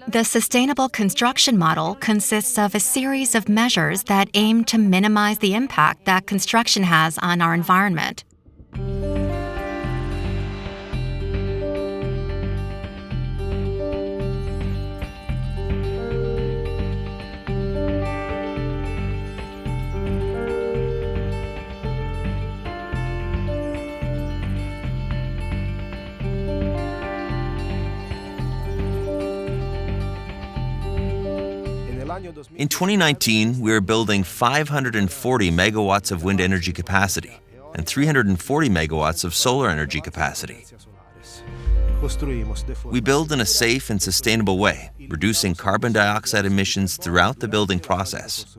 The sustainable construction model consists of a series of measures that aim to minimize the impact that construction has on our environment. In 2019, we were building 540 megawatts of wind energy capacity and 340 megawatts of solar energy capacity. We build in a safe and sustainable way, reducing carbon dioxide emissions throughout the building process.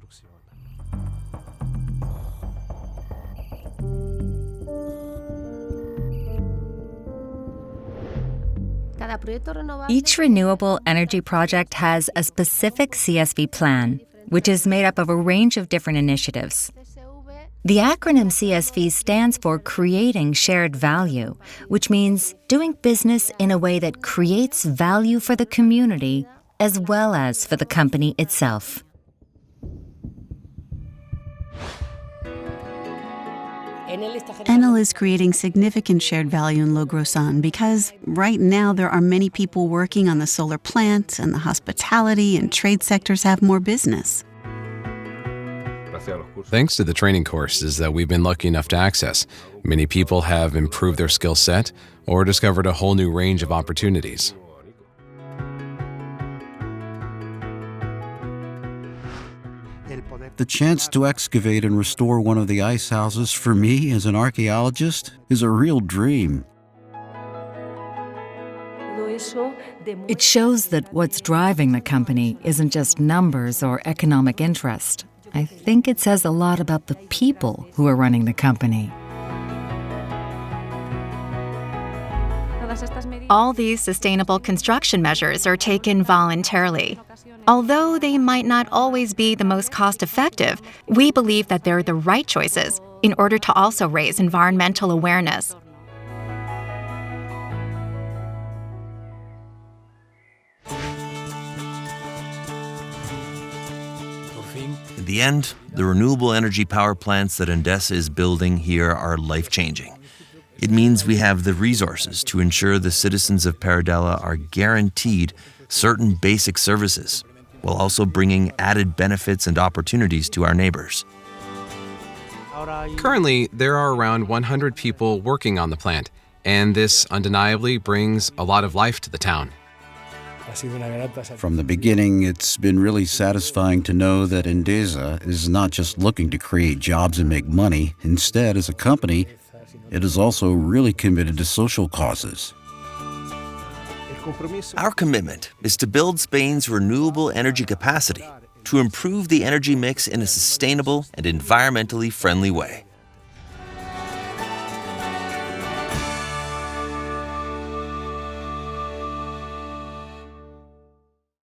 Each renewable energy project has a specific CSV plan, which is made up of a range of different initiatives. The acronym CSV stands for Creating Shared Value, which means doing business in a way that creates value for the community as well as for the company itself. Enel is creating significant shared value in Logrosan because right now there are many people working on the solar plant, and the hospitality and trade sectors have more business. Thanks to the training courses that we've been lucky enough to access, many people have improved their skill set or discovered a whole new range of opportunities. The chance to excavate and restore one of the ice houses for me as an archaeologist is a real dream. It shows that what's driving the company isn't just numbers or economic interest. I think it says a lot about the people who are running the company. All these sustainable construction measures are taken voluntarily. Although they might not always be the most cost-effective, we believe that they're the right choices in order to also raise environmental awareness. In the end, the renewable energy power plants that Endesa is building here are life-changing. It means we have the resources to ensure the citizens of Paradela are guaranteed certain basic services, while also bringing added benefits and opportunities to our neighbors. Currently, there are around 100 people working on the plant, and this undeniably brings a lot of life to the town. From the beginning, it's been really satisfying to know that Endesa is not just looking to create jobs and make money. Instead, as a company, it is also really committed to social causes. Our commitment is to build Spain's renewable energy capacity to improve the energy mix in a sustainable and environmentally friendly way.